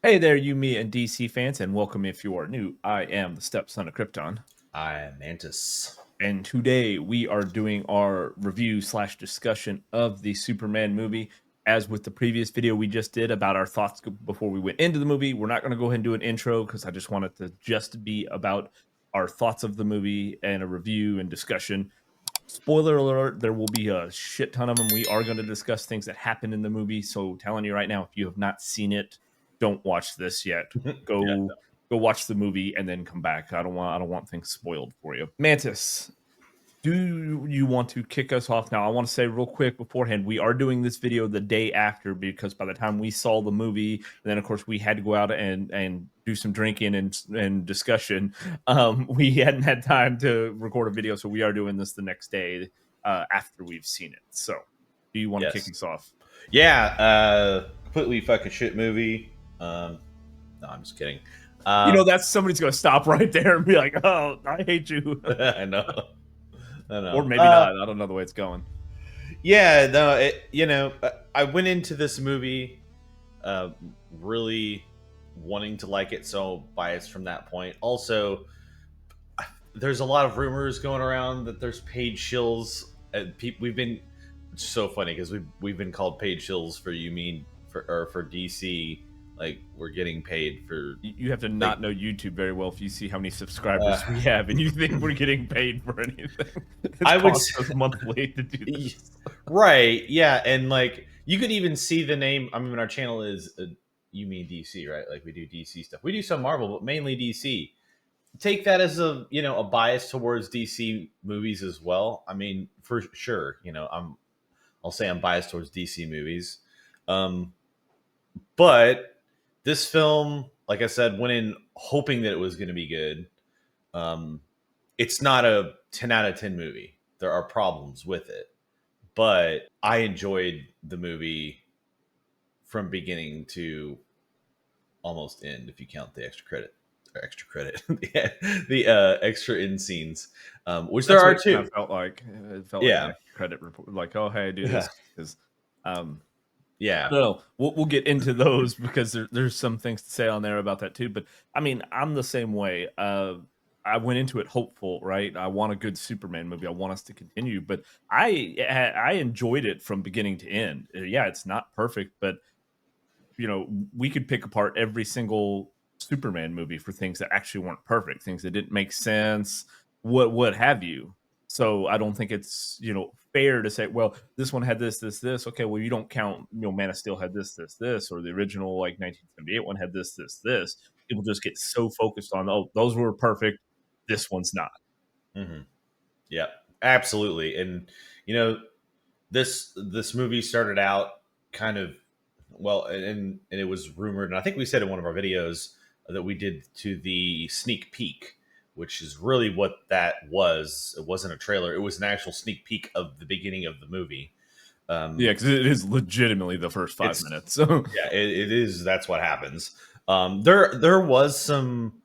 Hey there, you, me, and DC fans, and welcome if you are new. I am the stepson of Krypton, I am Mantis. and today we are doing our review slash discussion of the Superman movie. As with the previous video we just did about our thoughts before we went into the movie, we're not going to go ahead and do an intro because I just want it to just be about our thoughts of the movie and a review and discussion. Spoiler alert, there will be a shit ton of them. We are going to discuss things that happen in the movie. So telling you right now, if you have not seen it, don't watch this yet. Yeah. Go watch the movie and then come back. I don't want things spoiled for you. Mantis, do you want to kick us off now? I want to say real quick beforehand, we are doing this video the day after because by the time we saw the movie, and then of course we had to go out and do some drinking and discussion. We hadn't had time to record a video, so we are doing this the next day after we've seen it. So, do you want to kick Yes. us off? Yeah. Completely fucking shit movie. No, I'm just kidding. You Uh, know, that's somebody's going to stop right there and be like, "Oh, I hate you," I know. I or know. maybe not. I don't know the way it's going. Yeah. No. I went into this movie uh, really wanting to like it, so biased from that point. Also, there's a lot of rumors going around that there's paid shills. And we've been it's so funny because we've been called paid shills for you mean for DC. Like we're getting paid for You have to like not know YouTube very well if you see how many uh, subscribers we have and you think we're getting paid for anything. It I would costs us monthly to do say, this. right, yeah, and like you could even see the name. I mean, our channel is you mean DC, right? Like we do DC stuff. We do some Marvel, but mainly DC. Take that as a bias towards DC movies as well. I mean, for sure, I'll say I'm biased towards DC movies. Um, but this film, like I said, went in hoping that it was going to be good. Um, it's not a 10 out of 10 movie. There are problems with it, but I enjoyed the movie from beginning to almost end if you count the extra credit, the extra end scenes, which there That's what are it kind two. of felt like. It felt like an Yeah. extra credit report. Like, oh, hey, do this because um, I Yeah. don't know. We'll get into those because there's some things to say on there about that too. But I mean, I'm the same way. I went into it hopeful, right? I want a good Superman movie. I want us to continue, but I enjoyed it from beginning to end. Yeah, it's not perfect, but we could pick apart every single Superman movie for things that actually weren't perfect, things that didn't make sense, what have you. So I don't think it's fair to say, well, this one had this. Okay, well, you don't count, Man of Steel had this, or the original like 1978 one had this. People just get so focused on, oh, those were perfect. This one's not. Hmm. Yeah, absolutely. And you know, this movie started out kind of well, and it was rumored, and I think we said in one of our videos that we did to the sneak peek, which is really what that was. It wasn't a trailer; it was an actual sneak peek of the beginning of the movie. Yeah, Um, because it is legitimately the first 5 minutes. So yeah, it is. That's what happens. There was some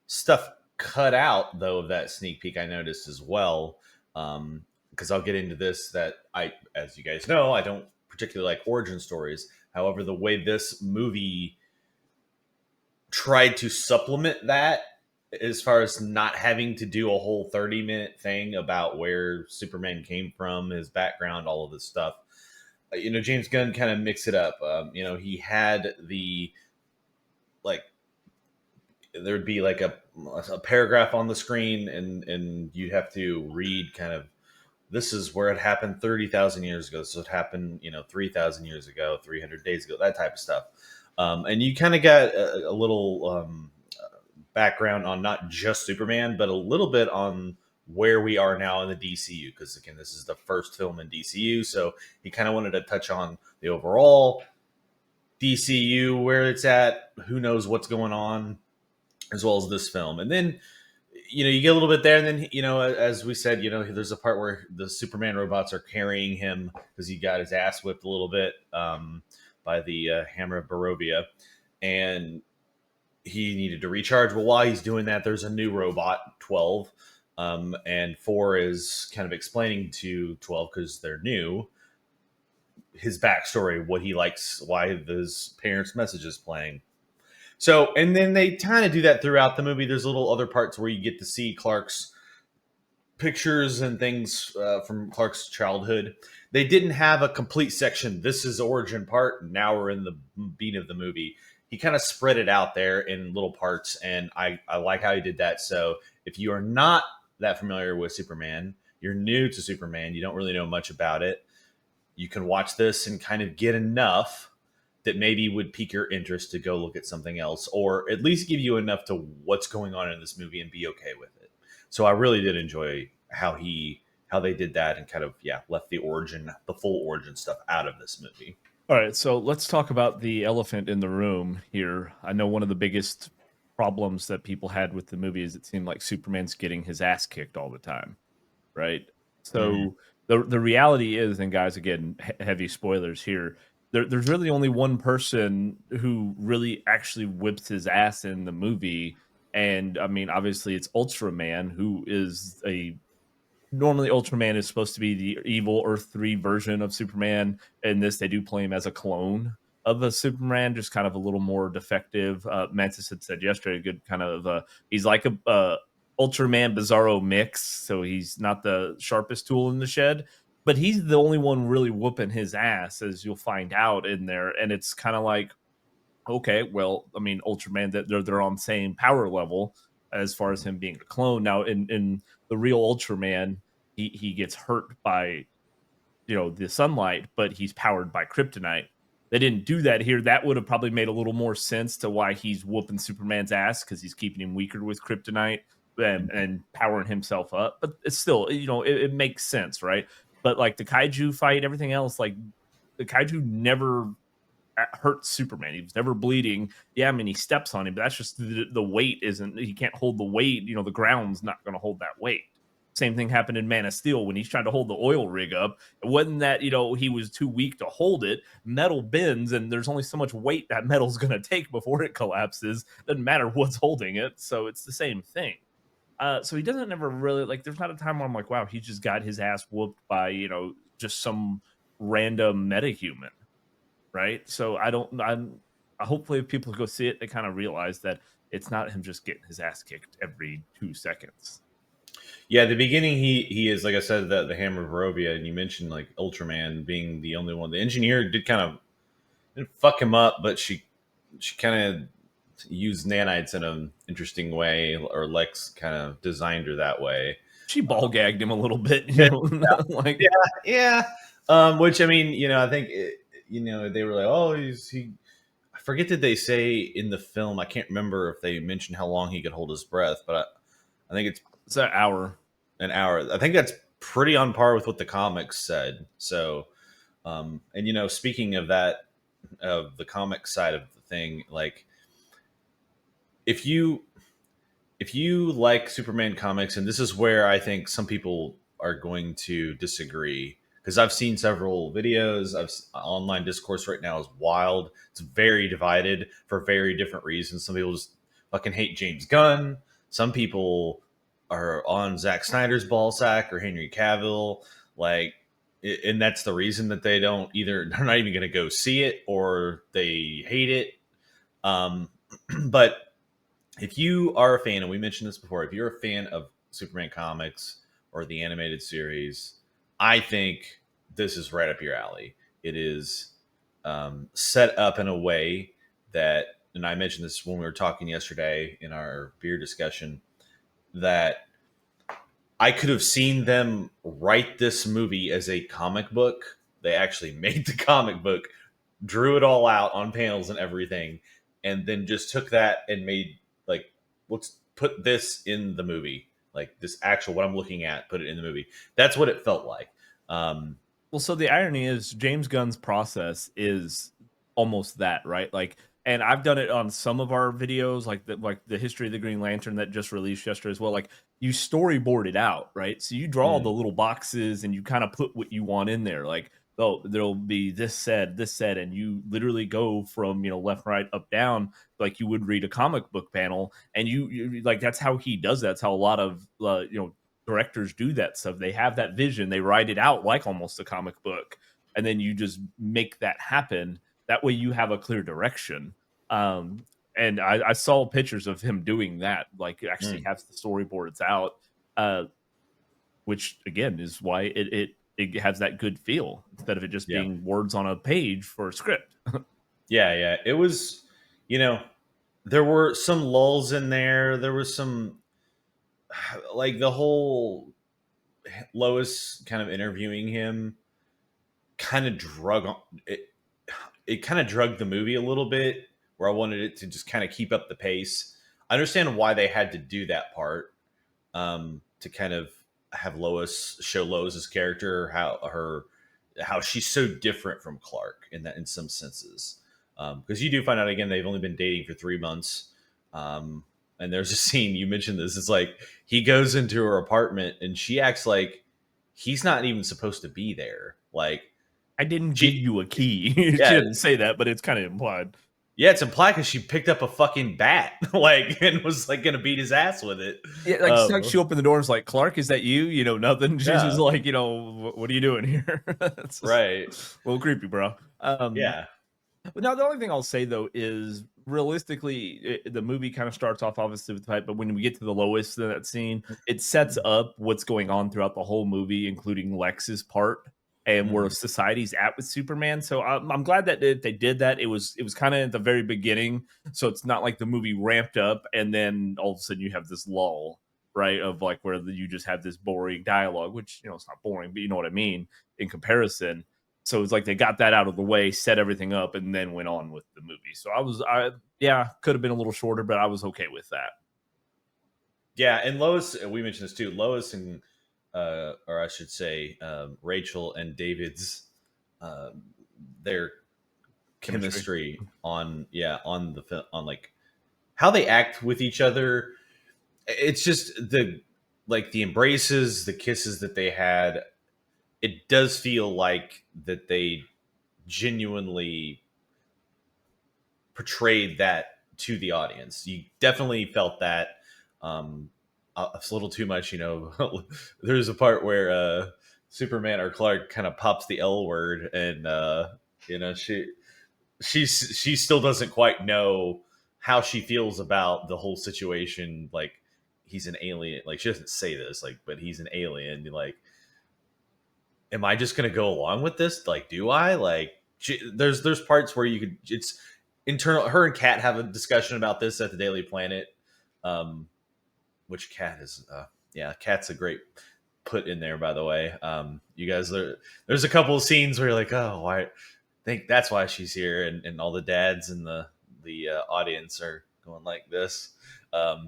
stuff cut out though of that sneak peek. I noticed as well. Because I'll get into this that as you guys know, I don't particularly like origin stories. However, the way this movie tried to supplement that, as far as not having to do a whole 30-minute thing about where Superman came from, his background, all of this stuff. James Gunn kind of mixed it up. He had the like there'd be like a paragraph on the screen, and you'd have to read kind of this is where it happened 30,000 years ago. So it happened, 3,000 years ago, 300 days ago, that type of stuff. And you kind of got a little background on not just Superman, but a little bit on where we are now in the DCU. Because again, this is the first film in DCU. So he kind of wanted to touch on the overall DCU, where it's at, who knows what's going on, as well as this film. And then you get a little bit there, and then as we said, there's a part where the Superman robots are carrying him because he got his ass whipped a little bit by the hammer of Barovia, and he needed to recharge. But while he's doing that, there's a new robot, 12, and 4 is kind of explaining to 12, because they're new, his backstory, what he likes, why his parents' message is playing. So, and then they kind of do that throughout the movie. There's little other parts where you get to see Clark's pictures and things from Clark's childhood. They didn't have a complete section. This is origin part. Now we're in the beat of the movie. He kind of spread it out there in little parts, and I like how he did that. So if you are not that familiar with Superman, you're new to Superman, you don't really know much about it, you can watch this and kind of get enough that maybe would pique your interest to go look at something else, or at least give you enough to what's going on in this movie and be okay with it. So I really did enjoy how they did that and kind of left the full origin stuff out of this movie. All right, so let's talk about the elephant in the room here. I know one of the biggest problems that people had with the movie is it seemed like Superman's getting his ass kicked all the time, right? Mhm. So the reality is, and guys, again, heavy spoilers here. There's really only one person who really actually whips his ass in the movie, and I mean, obviously, it's Ultraman, who is a normally Ultraman is supposed to be the evil Earth 3 version of Superman. In this, they do play him as a clone of a Superman, just kind of a little more defective. Mantis had said yesterday, good kind of he's like a Ultraman Bizarro mix, so he's not the sharpest tool in the shed, but he's the only one really whooping his ass, as you'll find out in there. And it's kind of like, okay, well, I mean, Ultraman, that they're on the same power level as far as him being a clone. Now, in the real Ultraman, he gets hurt by the sunlight, but he's powered by kryptonite. They didn't do that here. That would have probably made a little more sense to why he's whooping Superman's ass, because he's keeping him weaker with kryptonite and powering himself up. But it's still, it makes sense, right? But like the kaiju fight, everything else, like the kaiju never hurts Superman. He was never bleeding. Yeah, I mean, he steps on him, but that's just the weight isn't, he can't hold the weight. The ground's not going to hold that weight. Same thing happened in Man of Steel when he's trying to hold the oil rig up. It wasn't that, he was too weak to hold it. Metal bends, and there's only so much weight that metal's going to take before it collapses. Doesn't matter what's holding it. So it's the same thing. So he doesn't ever really, like, there's not a time where I'm like, wow, he just got his ass whooped by, just some random metahuman, right? So hopefully if people go see it, they kind of realize that it's not him just getting his ass kicked every 2 seconds. Yeah, the beginning he is, like I said, the Hammer of Barovia, and you mentioned like Ultraman being the only one. The engineer did kind of didn't fuck him up, but she kind of used nanites in an interesting way, or Lex kind of designed her that way. She ball gagged him a little bit, Yeah, like yeah, yeah. Which I mean, I think they were like, oh, he. I forget, did they say in the film? I can't remember if they mentioned how long he could hold his breath, but I think it's it's an hour. an hour. I think that's pretty on par with what the comics said. So, and speaking of that, of the comic side of the thing, like if you like Superman comics, and this is where I think some people are going to disagree, because I've seen several videos. Online discourse right now is wild. It's very divided for very different reasons. Some people just fucking hate James Gunn. Some people are on Zack Snyder's ball sack or Henry Cavill. Like, and that's the reason that they don't either. They're not even going to go see it, or they hate it. Um, but if you are a fan, and we mentioned this before, if you're a fan of Superman comics or the animated series, I think this is right up your alley. It is set up in a way that, and I mentioned this when we were talking yesterday in our beer discussion, that I could have seen them write this movie as a comic book. They actually made the comic book, drew it all out on panels and everything, and then just took that and made, like, let's put this in the movie, like this actual what I'm looking at, put it in the movie. That's what it felt like. Um, Well, so the irony is James Gunn's process is almost that, right? Like, and I've done it on some of our videos, like the history of the Green Lantern that just released yesterday as well. Like, you storyboard it out, right? So you draw the mm, little boxes and you kind of put what you want in there. Like, oh, there'll be this said, and you literally go from left, right, up, down, like you would read a comic book panel, and you like that's how he does that. That's how a lot of directors do that stuff. They have that vision, they write it out like almost a comic book, and then you just make that happen. That way you have a clear direction. Um, and I saw pictures of him doing that, like, actually Mm, has the storyboards out, uh, which again is why it has that good feel instead of it just yeah. being words on a page for a script. Yeah, yeah. It was, you know, there were some lulls in there. There was some, like, the whole Lois kind of interviewing him kind of drug on it. It kind of drugged the movie a little bit, where I wanted it to just kind of keep up the pace. I understand why they had to do that part, to kind of have Lois show Lois's character, how she's so different from Clark in that, in some senses, because you do find out again they've only been dating for 3 months. um, and there's a scene, you mentioned this, it's like he goes into her apartment and she acts like he's not even supposed to be there, like I didn't give she you a key. She yeah, didn't say that, but it's kinda implied. yeah, it's implied because she picked up a fucking bat, like, and was like gonna beat his ass with it. Yeah, like, it's like she opened the door and was like, "Clark, is that you?" You know, nothing. She's just Yeah, like, you know, what are you doing here?" It's just right, a little creepy, bro. yeah. But now the only thing I'll say though is realistically, the movie kind of starts off obviously with the fight, but when we get to the lowest in that scene, it sets up what's going on throughout the whole movie, including Lex's part and where Mhm. society's at with Superman. So I'm glad that they did that. It was kind of at the very beginning, so it's not like the movie ramped up and then all of a sudden you have this lull, right? Of like where you just have this boring dialogue, which you know it's not boring, but you know what I mean in comparison. So it's like they got that out of the way, set everything up, and then went on with the movie. So yeah, could have been a little shorter, but I was okay with that. Yeah, and Lois, we mentioned this too. Lois and, or I should say, Rachel and David's, um, their Chemistry. chemistry on, yeah, on the film, on like how they act with each other. It's just the, like, the embraces, the kisses that they had. It does feel like that they genuinely portrayed that to the audience. You definitely felt that. It's a little too much, you know. There's a part where Superman or Clark kind of pops the L word, and you know, she still doesn't quite know how she feels about the whole situation. Like, he's an alien. Like, she doesn't say this, like, but he's an alien. Like, am I just gonna go along with this? Like, do I like? There's parts where you could. It's internal. Her and Kat have a discussion about this at the Daily Planet. Um, which Kat is? Yeah, Kat's a great put in there. By the way, you guys, there's a couple of scenes where you're like, oh, why? I think that's why she's here, and all the dads in the audience are going like this.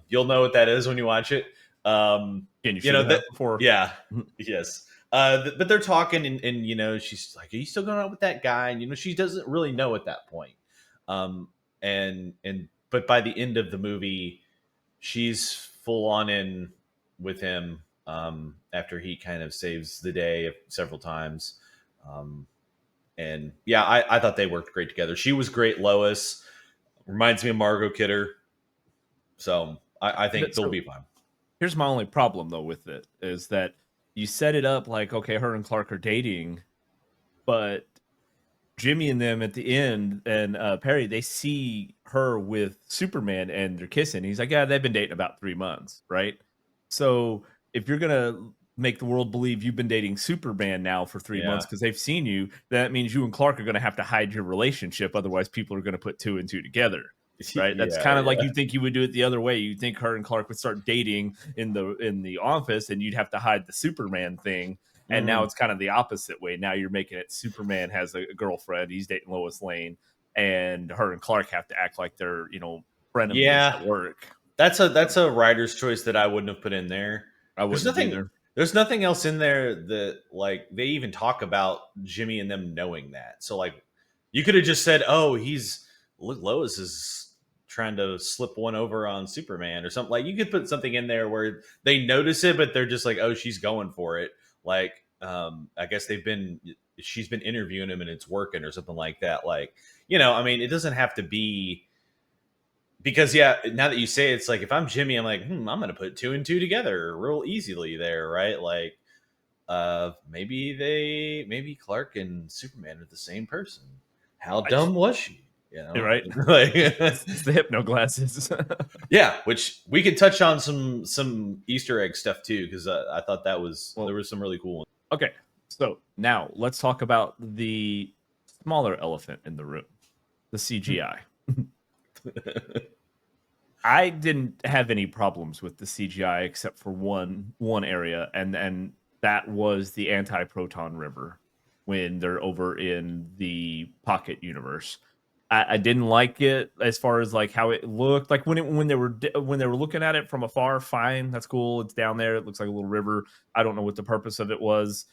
You'll know what that is when you watch it. Can you You figure know that that, out before? yeah, yes. But they're talking, and you know, she's like, "Are you still going out with that guy?" And you know, she doesn't really know at that point. Um, and but by the end of the movie, she's full on in with him. After he kind of saves the day several times. Um, and yeah, I thought they worked great together. She was great, Lois. Reminds me of Margot Kidder. So I think they'll So be fine. here's my only problem though with it is that you set it up like okay, her and Clark are dating, but Jimmy and them at the end and Perry they see her with Superman and they're kissing. He's like, yeah, they've been dating about 3 months, right? So if you're gonna make the world believe you've been dating Superman now for 3 months Yeah. because they've seen you, that means you and Clark are gonna have to hide your relationship. Otherwise, people are gonna put two and two together. Right. That's Yeah. kind of like Yeah. you think you would do it the other way. You think her and Clark would start dating in the office and you'd have to hide the Superman thing and now Mhm. it's kind of the opposite way. Now you're making it Superman has a girlfriend, he's dating Lois Lane, and her and Clark have to act like they're, you know, frenemies Yeah. at work. That's a writer's choice that I wouldn't have put in there. I There's wouldn't have nothing either. there's nothing else in there that, like, they even talk about Jimmy and them knowing that. So, like, you could have just said, "Oh, he's look, Lois is trying to slip one over on Superman," or something. Like, you could put something in there where they notice it, but they're just like, "Oh, she's going for it." Like, I guess she's been interviewing him and it's working, or something like that. Like, you know, I mean, it doesn't have to be, because, yeah, now that you say it, it's like, if I'm Jimmy, I'm like, I'm gonna put two and two together real easily there, right? Like, maybe Clark and Superman are the same person. How I just dumb was she? You You're know, right. like It's the hypno glasses. yeah, which we could touch on some Easter egg stuff too, because I thought that was there Well, was some really cool ones. okay. So now let's talk about the smaller elephant in the room, the CGI. I didn't have any problems with the CGI except for one area, and that was the anti-proton river when they're over in the pocket universe. I didn't like it as far as like how it looked. Like when they were looking at it from afar, fine, that's cool. It's down there. It looks like a little river. I don't know what the purpose of it was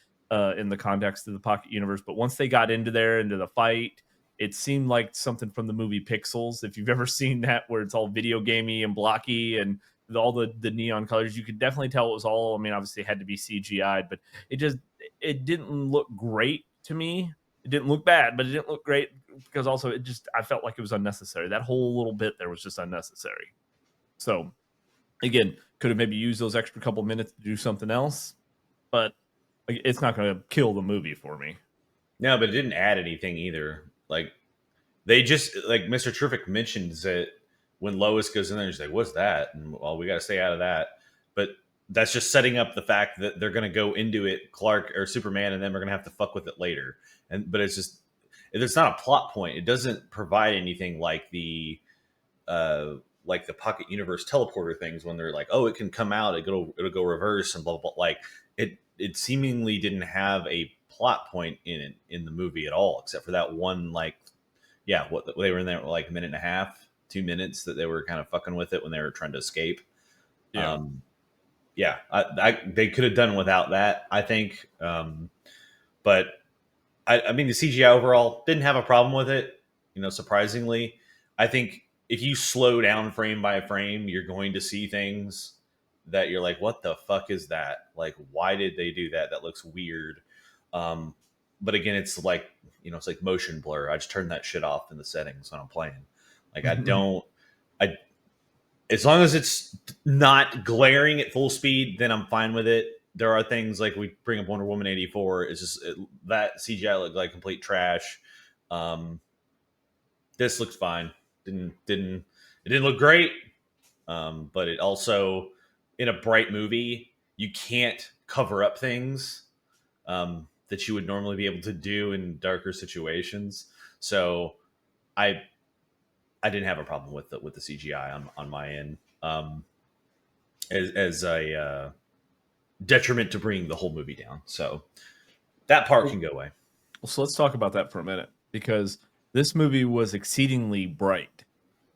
in the context of the pocket universe, but once they got into there into the fight, it seemed like something from the movie Pixels. If you've ever seen that, where it's all video gamey and blocky and all the neon colors, you could definitely tell it was all. I mean, obviously it had to be CGI'd, but it just it didn't look great to me. It didn't look bad, but it didn't look great because also it just I felt like it was unnecessary. That whole little bit there was just unnecessary. So again, could have maybe used those extra couple minutes to do something else, but it's not going to kill the movie for me. No, but it didn't add anything either. Like they just like Mr. Terrific mentions it when Lois goes in there and she's like, "What's that?" And well, we got to stay out of that. But that's just setting up the fact that they're going to go into it, Clark or Superman, and then we're going to have to fuck with it later. And but it's just it's not a plot point. It doesn't provide anything like the pocket universe teleporter things when they're like, oh, it can come out, it'll go reverse and blah blah blah. Like it seemingly didn't have a plot point in it in the movie at all, except for that one like yeah, what they were in there like a minute and a half, 2 minutes that they were kind of fucking with it when they were trying to escape. Yeah. Um, yeah, they could have done without that, I think. But I mean, the CGI overall didn't have a problem with it. You know, surprisingly, I think if you slow down frame by frame, you're going to see things that you're like, "What the fuck is that? Like, why did they do that? That looks weird." Um, but again, it's like it's like motion blur. I just turn that shit off in the settings when I'm playing. Like, I don't. I as long as it's not glaring at full speed, then I'm fine with it. There are things like we bring up Wonder Woman 84. It's just that CGI looked like complete trash. Um, this looks fine. Didn't it didn't look great, but it also in a bright movie you can't cover up things that you would normally be able to do in darker situations. So I I didn't have a problem with the CGI on my end. As a detriment to bringing the whole movie down. So that part can Well, go away. so let's talk about that for a minute because this movie was exceedingly bright,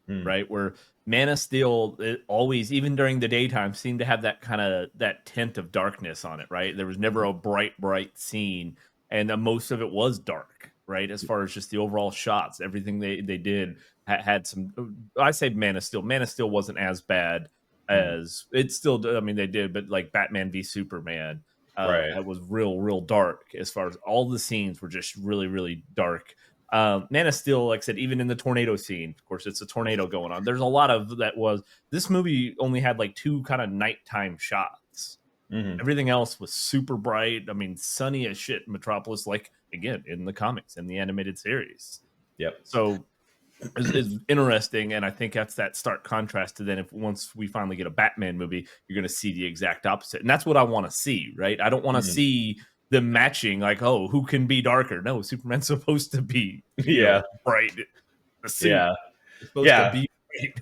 Mm, right? Where Man of Steel it always, even during the daytime, seemed to have that kind of that tint of darkness on it, right? There was never a bright scene, and most of it was dark, right? As far as just the overall shots, everything they did had some. I say Man of Steel. Man of Steel wasn't as bad mm, as it still. I mean, they did, but like Batman v Superman. right. It was real dark as far as all the scenes were just really dark. Man of Steel, like I said, even in the tornado scene, of course, it's a tornado going on. There's a lot of that was this movie only had like two kind of nighttime shots. Hmm. Everything else was super bright. I mean, sunny as shit in Metropolis, like again in the comics in the animated series. Yep. So is interesting, and I think that's that stark contrast to then if once we finally get a Batman movie, you're going to see the exact opposite, and that's what I want to see. Right? I don't want to Hmm. see them matching like, oh, who can be darker? No, Superman's supposed to be, Yeah. bright. The suit Yeah. is supposed to Yeah. be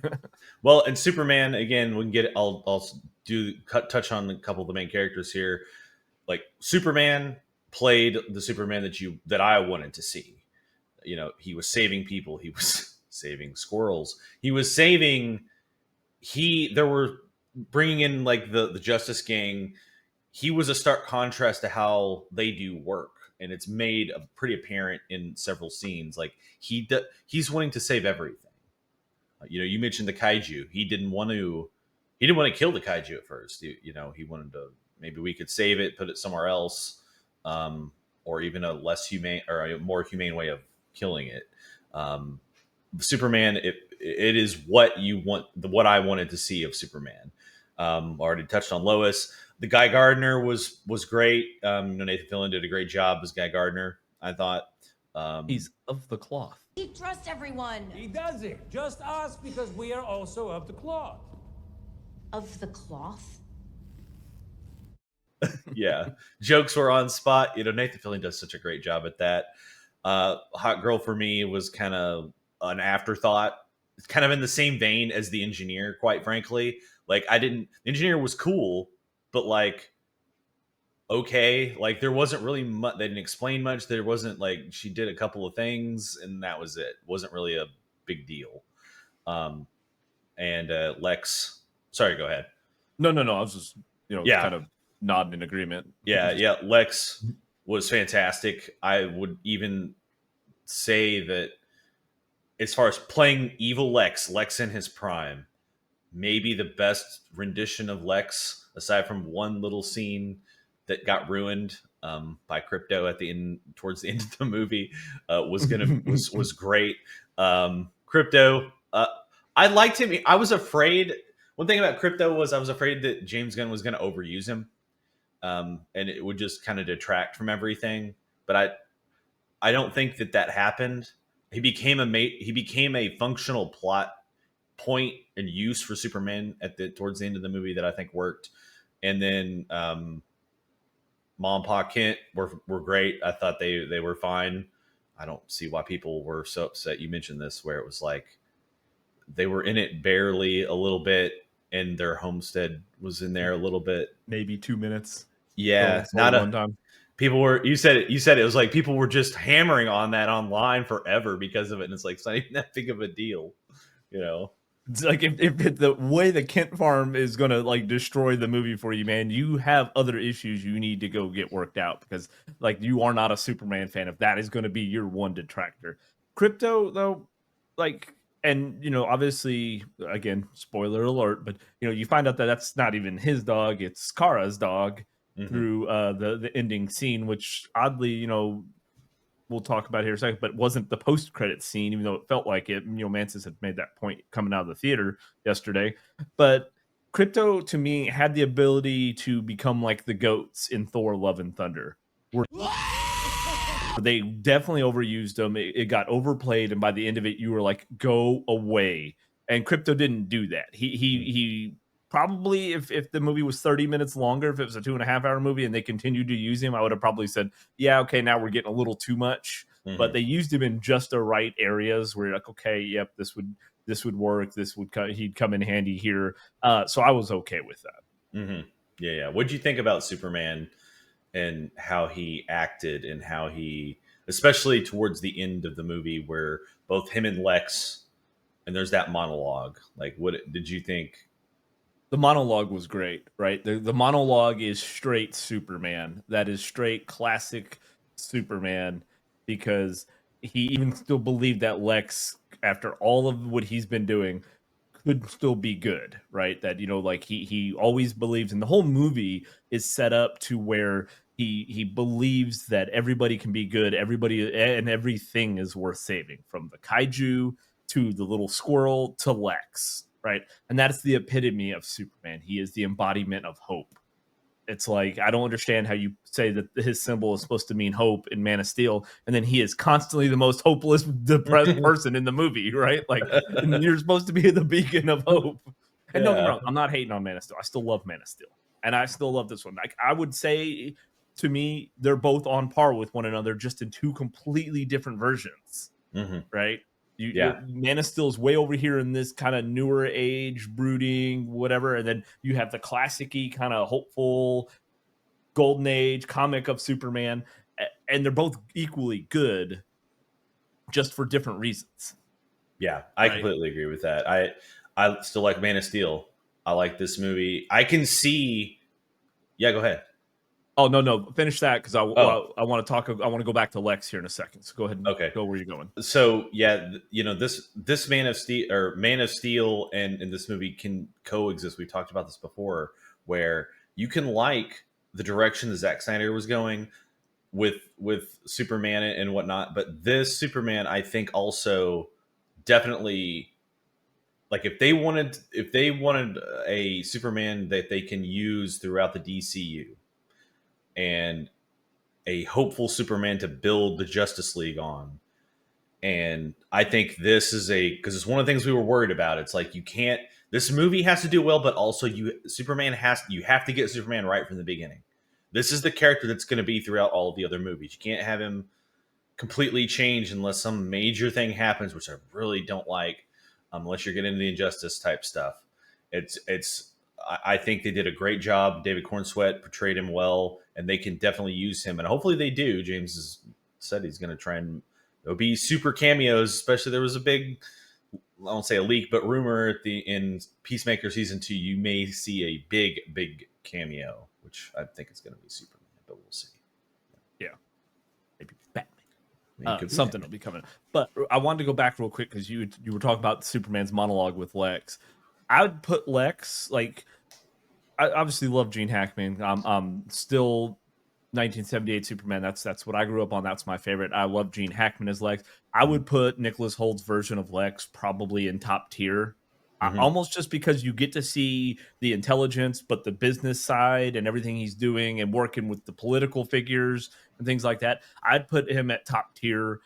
bright. Well, and Superman again. We can get. I'll do touch on a couple of the main characters here. Like Superman played the Superman that I wanted to see. He was saving people. He was saving squirrels. He was saving. There were bringing in like the Justice Gang. He was a stark contrast to how they do work, and it's made pretty apparent in several scenes. Like he's wanting to save everything. You mentioned the kaiju. He didn't want to kill the kaiju at first. He wanted to maybe we could save it, put it somewhere else, or even a less humane or a more humane way of killing it. Um, Superman, it is what you want, what I wanted to see of Superman. Already touched on Lois. The Guy Gardner was great. Nathan Fillion did a great job as Guy Gardner. I thought. He's of the cloth. He trusts everyone. He doesn't. Just us, because we are also of the cloth. Of the cloth? Yeah, jokes were on spot. Nathan Fillion does such a great job at that. Hot Girl for me was kind of an afterthought. It's kind of in the same vein as the engineer, quite frankly. Like the engineer was cool, but like okay, like there wasn't really much. They didn't explain much. There wasn't like she did a couple of things and that was it. Wasn't really a big deal. Um, and Lex, sorry, go ahead. No, no, no. I was just Yeah, kind of nodding in agreement. yeah. Lex was fantastic. I would even say that as far as playing evil Lex in his prime, maybe the best rendition of Lex, aside from one little scene that got ruined by Crypto at the end, towards the end of the movie, was great. Crypto, I liked him. I was afraid. One thing about Crypto was I was afraid that James Gunn was going to overuse him, and it would just kind of detract from everything. But I don't think that happened. He became a functional plot point and use for Superman towards the end of the movie that I think worked. And then Mom and Pa Kent were great. I thought they were fine. I don't see why people were so upset. You mentioned this where it was like they were in it barely a little bit, and their homestead was in there a little bit. Maybe 2 minutes. Yeah, Total one time. People were. You said it was like people were just hammering on that online forever because of it, and it's like it's not even that big of a deal, you know. It's like if the way the Kent farm is gonna like destroy the movie for you, man, you have other issues you need to go get worked out because like you are not a Superman fan if that is gonna be your one detractor. Crypto though, like and obviously again spoiler alert, but you find out that that's not even his dog, it's Kara's dog Mm-hmm. through the ending scene, which oddly we'll talk about here in a second, but wasn't the post credit scene, even though it felt like it. Mantis had made that point coming out of the theater yesterday. But Crypto to me had the ability to become like the goats in Thor: Love and Thunder. Where they definitely overused him. It got overplayed, and by the end of it, you were like, "Go away." And Crypto didn't do that. He probably if the movie was 30 minutes longer, if it was a 2.5 hour movie, and they continued to use him, I would have probably said, "Yeah, okay, now we're getting a little too much." But Mm-hmm. they used him in just the right areas where you're like, "Okay, yep, this would work. He'd come in handy here." So I was okay with that. Mm-hmm. Yeah. What'd you think about Superman and how he acted and how he, especially towards the end of the movie, where both him and Lex, and there's that monologue. Like, what did you think? The monologue was great, right? The monologue is straight Superman. That is straight classic Superman because he even still believed that Lex, after all of what he's been doing, could still be good, right? That like he always believes, and the whole movie is set up to where he believes that everybody can be good, everybody and everything is worth saving, from the kaiju to the little squirrel to Lex, right? And that's the epitome of Superman. He is the embodiment of hope. It's like I don't understand how you say that his symbol is supposed to mean hope in Man of Steel, and then he is constantly the most hopeless, depressed person in the movie, right? Like, and you're supposed to be the beacon of hope. And don't get me Yeah. wrong, I'm not hating on Man of Steel. I still love Man of Steel, and I still love this one. Like, I would say, to me, they're both on par with one another, just in two completely different versions, Mm-hmm. right? Yeah. Man of Steel is way over here in this kind of newer age, brooding, whatever, and then you have the classicy kind of hopeful golden age comic of Superman, and they're both equally good, just for different reasons, Yeah. I right? completely agree with that. I still like Man of Steel. I like this movie. I can see. Yeah. Go ahead. Oh no, no, finish that because Oh. I want to talk. I want to go back to Lex here in a second. So go ahead and Okay. go where you're going. So yeah, this Man of Steel and in this movie can coexist. We talked about this before, where you can like the direction that Zack Snyder was going with Superman and whatnot, but this Superman, I think, also definitely, like, if they wanted a Superman that they can use throughout the DCU and a hopeful Superman to build the Justice League on, And I think this is because it's one of the things we were worried about. It's like you can't. This movie has to do well, but also you have to get Superman right from the beginning. This is the character that's going to be throughout all of the other movies. You can't have him completely change unless some major thing happens, which I really don't like. Unless you're getting into the injustice type stuff. It's. I think they did a great job. David Cornsweet portrayed him well, and they can definitely use him, and hopefully they do. James has said he's going to try and there'll be super cameos. Especially there was a big, I won't say a leak, but rumor in Peacemaker season 2, you may see a big cameo, which I think is going to be Superman, but we'll see. Yeah, maybe Batman. Something will be coming. But I wanted to go back real quick because you were talking about Superman's monologue with Lex. I would put Lex, like, I obviously love Gene Hackman. I'm still 1978 Superman. That's what I grew up on. That's my favorite. I love Gene Hackman as Lex. I would put Nicholas Holt's version of Lex probably in top tier. Almost just because you get to see the intelligence, but the business side and everything he's doing and working with the political figures and things like that. I'd put him at top tier.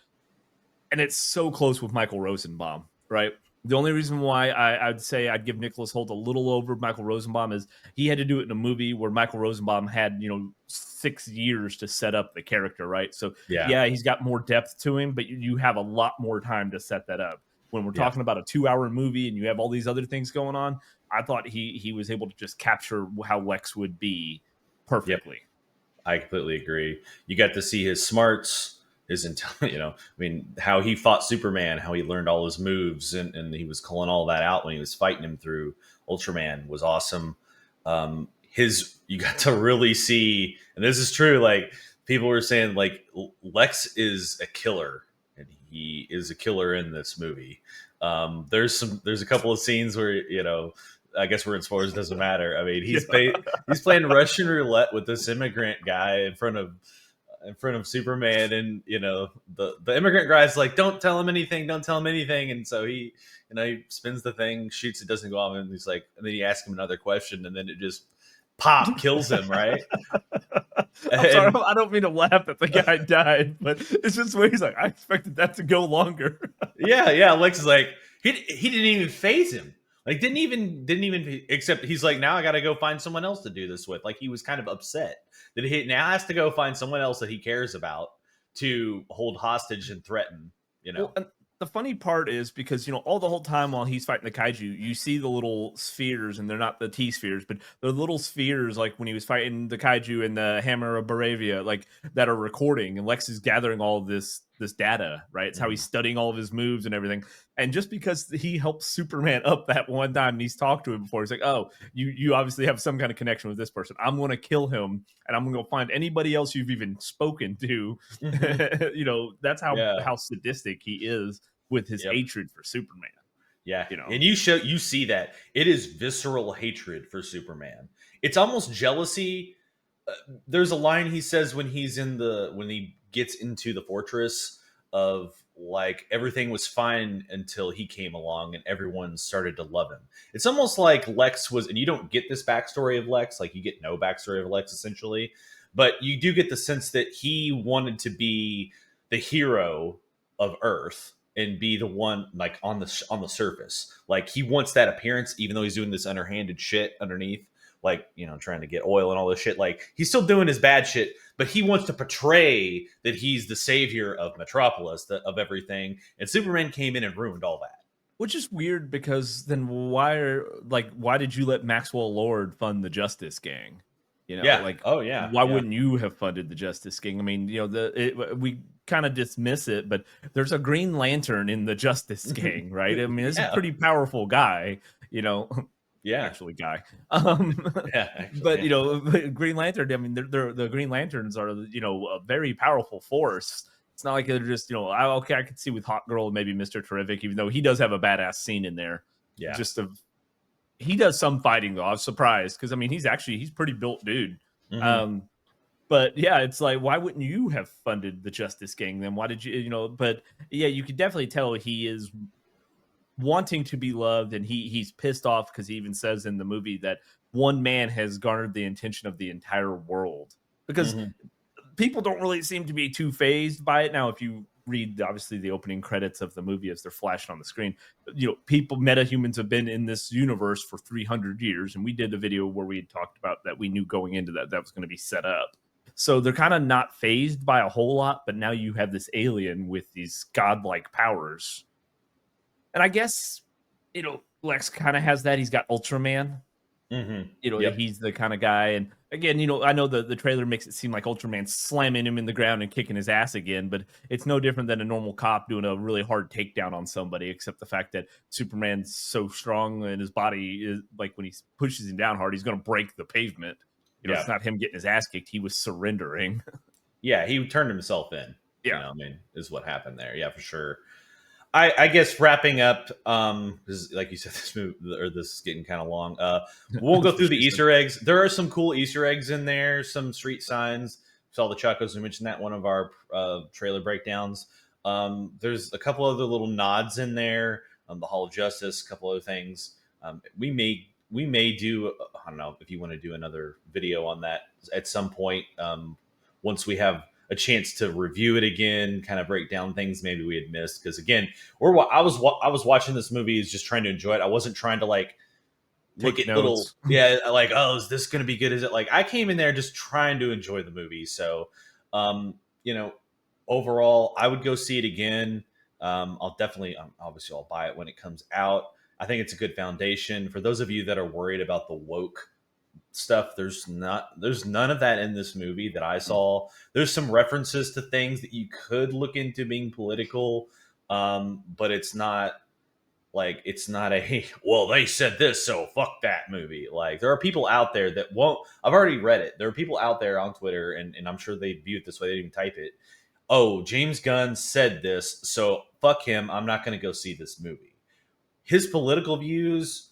And it's so close with Michael Rosenbaum, right? The only reason why I'd say I'd give Nicholas Hoult a little over Michael Rosenbaum is he had to do it in a movie where Michael Rosenbaum had, 6 years to set up the character, right? So, yeah he's got more depth to him, but you have a lot more time to set that up. When we're talking about a 2-hour movie and you have all these other things going on, I thought he was able to just capture how Lex would be perfectly. Yep. I completely agree. You got to see his smarts, his intelligence, I mean, how he fought Superman, how he learned all his moves, and he was calling all that out when he was fighting him through Ultraman was awesome. You got to really see, and this is true, like people were saying, like Lex is a killer, and he is a killer in this movie. There's a couple of scenes where I guess we're in spoilers, doesn't matter. I mean, he's playing Russian roulette with this immigrant guy in front of Superman, and the immigrant guy's like, don't tell him anything, and so he spins the thing, shoots, it doesn't go off, and he's like, and then he asks him another question, and then it just kills him, right? I'm sorry, I don't mean to laugh that the guy died, but it's just where he's like, I expected that to go longer. yeah Lex is like, he didn't even phase him. Like didn't even except he's like, now I got to go find someone else to do this with. Like he was kind of upset that he now has to go find someone else that he cares about to hold hostage and threaten. Well, and the funny part is because all the whole time while he's fighting the kaiju, you see the little spheres, and they're not the T spheres, but the little spheres, like when he was fighting the kaiju and the Hammer of Baravia, like that are recording, and Lex is gathering all of this data, right? It's how he's studying all of his moves and everything. And just because he helped Superman up that one time and he's talked to him before, he's like, oh, you obviously have some kind of connection with this person. I'm going to kill him, and I'm going to go find anybody else you've even spoken to. That's how sadistic he is with his hatred for Superman. Yeah. And you see that it is visceral hatred for Superman. It's almost jealousy. There's a line he says when he gets into the fortress of like, everything was fine until he came along and everyone started to love him. It's almost like Lex was, and you don't get this backstory of Lex, like you get no backstory of Lex essentially, but you do get the sense that he wanted to be the hero of Earth and be the one like on the surface. Like he wants that appearance, even though he's doing this underhanded shit underneath, like, trying to get oil and all this shit. Like he's still doing his bad shit, but he wants to portray that he's the savior of Metropolis, of everything. And Superman came in and ruined all that. Which is weird, because then why did you let Maxwell Lord fund the Justice Gang? Why wouldn't you have funded the Justice Gang? I mean, we kind of dismiss it, but there's a Green Lantern in the Justice Gang, right? I mean, it's a pretty powerful guy, actually guy. But Green Lantern, I mean, the Green Lanterns are a very powerful force. It's not like they're just I could see with Hawk Girl, maybe Mr. Terrific, even though he does have a badass scene in there. Yeah, he does some fighting though. I was surprised because I mean he's pretty built dude. But yeah, it's like, why wouldn't you have funded the Justice Gang then? Why did you But yeah, you could definitely tell he is wanting to be loved, and he's pissed off because he even says in the movie that one man has garnered the attention of the entire world, because people don't really seem to be too phased by it. Now, if you read obviously the opening credits of the movie as they're flashing on the screen. People, metahumans have been in this universe for 300 years, and we did a video where we had talked about that. We knew going into that was going to be set up. So they're kind of not phased by a whole lot, but now you have this alien with these godlike powers. And I guess, Lex kind of has that. He's got Ultraman. Yep. He's the kind of guy. And again, I know the trailer makes it seem like Ultraman's slamming him in the ground and kicking his ass again, but it's no different than a normal cop doing a really hard takedown on somebody, except the fact that Superman's so strong and his body is like when he pushes him down hard, he's going to break the pavement. It's not him getting his ass kicked. He was surrendering. Yeah, he turned himself in. Yeah. I mean, is what happened there. Yeah, for sure. I guess wrapping up, because like you said, this is getting kind of long. We'll go through the Easter eggs. There are some cool Easter eggs in there, some street signs. Saw the Chacos. We mentioned that one of our trailer breakdowns. There's a couple other little nods in there. The Hall of Justice, a couple other things. We may do. I don't know if you want to do another video on that at some point. Once we have a chance to review it again, kind of break down things maybe we had missed. Because again, I was watching this movie is just trying to enjoy it. I wasn't trying to like look at little like, oh, is this going to be good? Is it like I came in there just trying to enjoy the movie. So, overall, I would go see it again. I'll definitely, obviously, I'll buy it when it comes out. I think it's a good foundation for those of you that are worried about the woke stuff. There's none of that in this movie that I saw. There's some references to things that you could look into being political, but it's not a well, they said this, so fuck that movie. Like, there are people out there that won't. I've already read it. There are people out there on Twitter, and I'm sure they view it this way. They didn't even type it. Oh, James Gunn said this, so fuck him. I'm not going to go see this movie. His political views,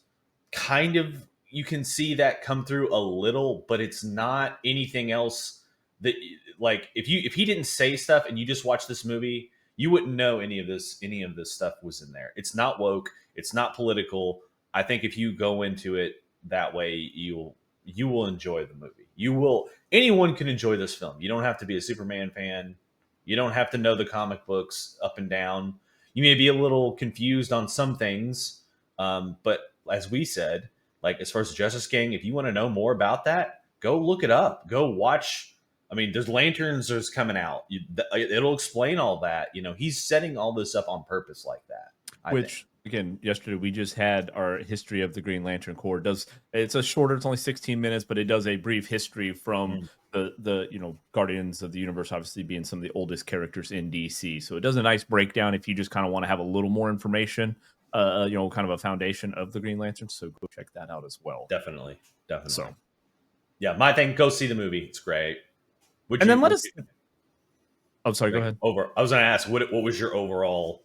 kind of, you can see that come through a little, but it's not anything else that, like, if he didn't say stuff and you just watch this movie, you wouldn't know any of this stuff was in there. It's not woke. It's not political. I think if you go into it that way, you will enjoy the movie. Anyone can enjoy this film. You don't have to be a Superman fan. You don't have to know the comic books up and down. You may be a little confused on some things, but as we said, like as far as the Justice Gang, if you want to know more about that, go look it up. Go watch. I mean, there's Lanterns there's coming out. It'll explain all that. He's setting all this up on purpose like that. Which, again, yesterday we just had our history of the Green Lantern Corps. It's a shorter, it's only 16 minutes, but it does a brief history from the Guardians of the Universe, obviously being some of the oldest characters in DC. So it does a nice breakdown if you just kind of want to have a little more information, kind of a foundation of the Green Lantern. So go check that out as well. Definitely. So, yeah, my thing, go see the movie. It's great. Let us. Oh, sorry. Go ahead. I was going to ask, what was your overall?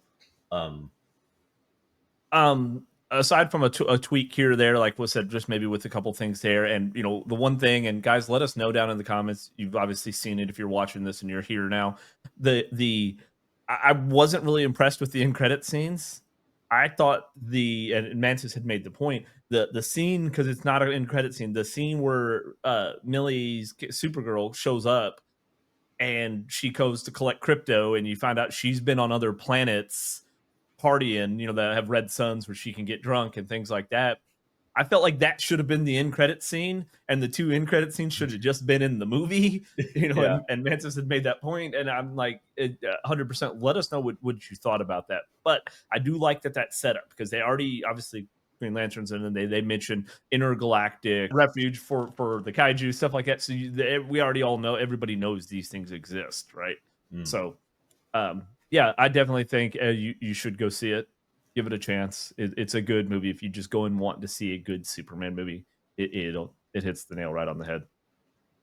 Aside from a tweak here or there, like was said, just maybe with a couple things there, and the one thing, and guys, let us know down in the comments. You've obviously seen it if you're watching this and you're here now. I wasn't really impressed with the end credit scenes. I thought and Mantis had made the point, the scene, because it's not an end credit scene, the scene where Millie's Supergirl shows up and she goes to collect crypto, and you find out she's been on other planets partying, that have red suns where she can get drunk and things like that. I felt like that should have been the end credit scene, and the two end credit scenes should have just been in the movie, Yeah. and Mantis had made that point, and I'm like, 100%, let us know what you thought about that. But I do like that setup, because they already, obviously, Green Lanterns, and then they mentioned intergalactic refuge for the kaiju, stuff like that. So we already all know, everybody knows these things exist, right? So, yeah, I definitely think you should go see it. Give it a chance. It's a good movie. If you just go and want to see a good Superman movie, it hits the nail right on the head.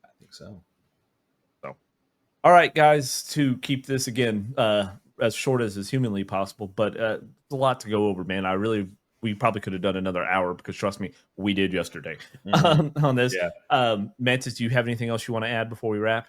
I think so. All right, guys, to keep this again as short as is humanly possible, but it's a lot to go over, man. We probably could have done another hour, because trust me, we did yesterday on this. Yeah. Mantis, do you have anything else you want to add before we wrap?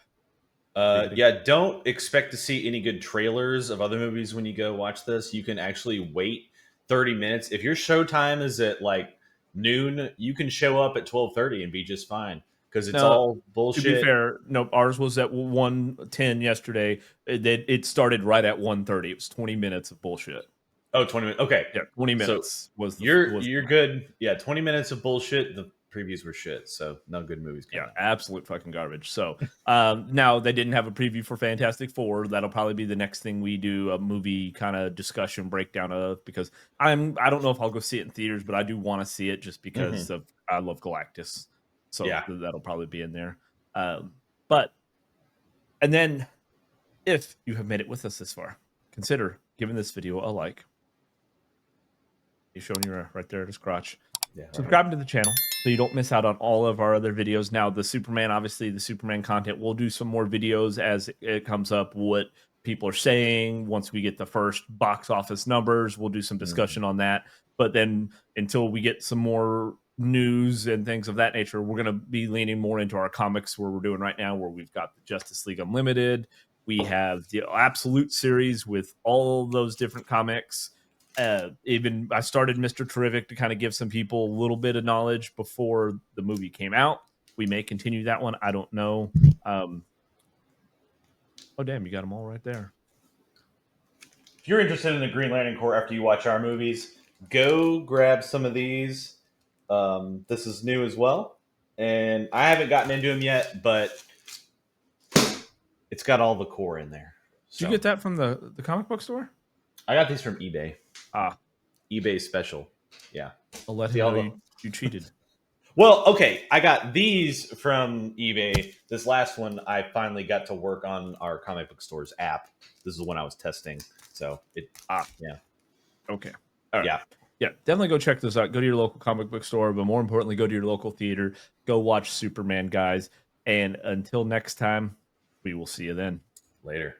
Don't expect to see any good trailers of other movies when you go watch this. You can actually wait 30 minutes. If your show time is at like noon, you can show up at 12:30 and be just fine. because it's No, all to bullshit. be fair, nope. Ours was at 1:10 yesterday. It started right at 1:30. It was 20 minutes of bullshit. Oh, 20 minutes. Okay. Yeah, 20 So minutes was the you're good. Yeah, 20 minutes of bullshit. The previews were shit, so no good movies yeah, coming out. absolute fucking garbage. So now they didn't have a preview for Fantastic Four. That'll probably be the next thing we do a movie kind of discussion breakdown of, because I don't know if I'll go see it in theaters, but I do want to see it just because of I love Galactus. So Yeah. that'll probably be in there. But and then if you have made it with us this far, consider giving this video a like. You showing you right there at his crotch. Yeah. Right. Subscribe to the channel so you don't miss out on all of our other videos. Now, the Superman content, we'll do some more videos as it comes up, what people are saying. Once we get the first box office numbers, we'll do some discussion on that. But then until we get some more news and things of that nature, we're going to be leaning more into our comics where we're doing right now, where we've got the Justice League Unlimited. We have the Absolute series with all those different comics. Even I started Mr. Terrific to kind of give some people a little bit of knowledge before the movie came out. We may continue that one. I don't know. Oh, damn, you got them all right there. If you're interested in the Green Lantern Corps after you watch our movies, go grab some of these. This is new as well, and I haven't gotten into them yet, but it's got all the core in there. Did you get that from the comic book store? I got these from eBay. Ah, eBay special. Yeah. I'll let See him all know the- you cheated. Well, okay. I got these from eBay. This last one, I finally got to work on our comic book store's app. This is the one I was testing. So yeah. Okay. All right. Yeah. Yeah, definitely go check this out. Go to your local comic book store, but more importantly, go to your local theater. Go watch Superman, guys. And until next time, we will see you then. Later.